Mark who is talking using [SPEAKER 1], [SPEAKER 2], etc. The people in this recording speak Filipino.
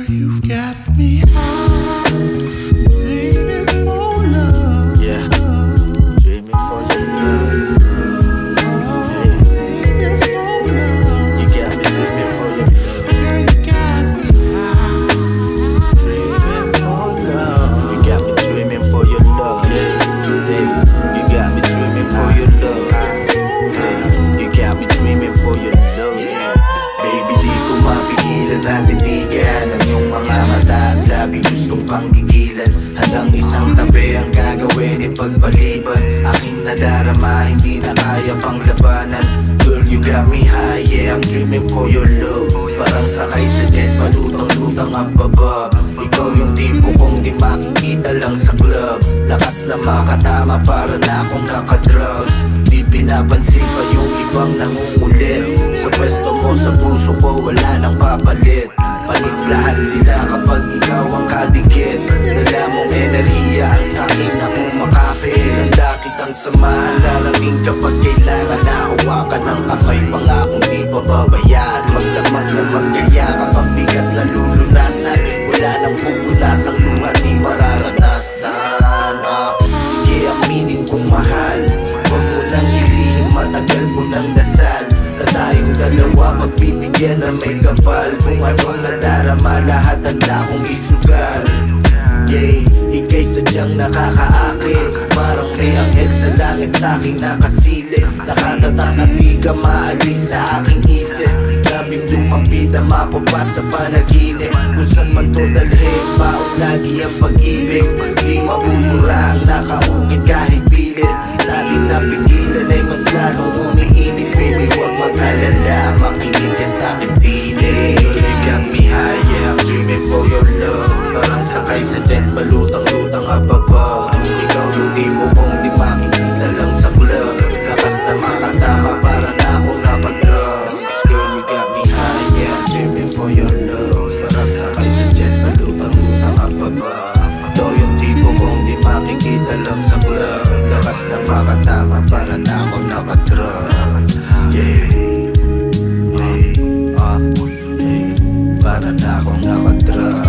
[SPEAKER 1] You've got me high, dreaming for love.
[SPEAKER 2] Yeah, dreaming for your love.
[SPEAKER 1] Dreaming for love.
[SPEAKER 2] You got me dreaming for your love.
[SPEAKER 1] Yeah, you got me high,
[SPEAKER 2] Dreaming for love. You got me dreaming for your love. You got me dreaming for your love. You got me dreaming for your love. Baby, di ko mapigilan na titigan ang iyong mga mata at labi gustong pang gigilan. Hanggang isang tabi ang gagawin ipagpaliban. Aking nadarama, hindi na kaya pang labanan. Girl, you got me high, yeah, I'm dreaming for your love. Parang sakay sa jet, palutang-lutang ang baba. Ikaw yung tipo kong di makikita lang sa club. Lakas na makatama para na akong nakadrugs. Di pinapansin pa yung ibang nangungulit. Sa pwesto mo, sa puso ko, wala nang papalit. Panis lahat sila kapag ikaw ang kadikit. Dala mong enerhiya ang sa'kin na kumakapit. Handa kitang samahan, lalangin kapag kailangan. Nahawakan ng kamay, pangakong di pababayaan. Magdamag na magkayakap ang bigat na lulunasan. Wala nang pupulasang luha, di mararanasan. Sige, aminin kong mahal, huwag mo nang ilihim, matagal ko nang dasal na tayong dalawa magbibigyan na may kapal. Kung anong nadarama, lahat handa kong isugal. Yeah, ika'y sadyang nakakaakit. Parang may anghel sa langit sa'king nakasilip. Nakatatak at di ka maalis sa aking isip. Labing lumapita, mapapasa panaginip. Kung saan man to dalhin, baon lagi ang pag-ibig. Di mabubura ang nakaukit kahit pilit. Natin na pigilan ay mas lalong umiinit. Baby, huwag mag-alala, makinig ka sa'king tinig. Girl, you got me high, yeah, I'm dreaming for your love. Parang sakay sa jet, balutang-lutang ababa. Ikaw yung tipo kong di makikita lang sa club. Lakas na makatama para na akong nakadrugs. Girl, you got me high, yeah, I'm dreaming for your love. Parang sakay sa jet, balutang-lutang ababa. Ikaw yung tipo kong di makikita lang sa club. Lakas na makatama para na akong nakadrugs. Yeah, para na akong nakadrugs.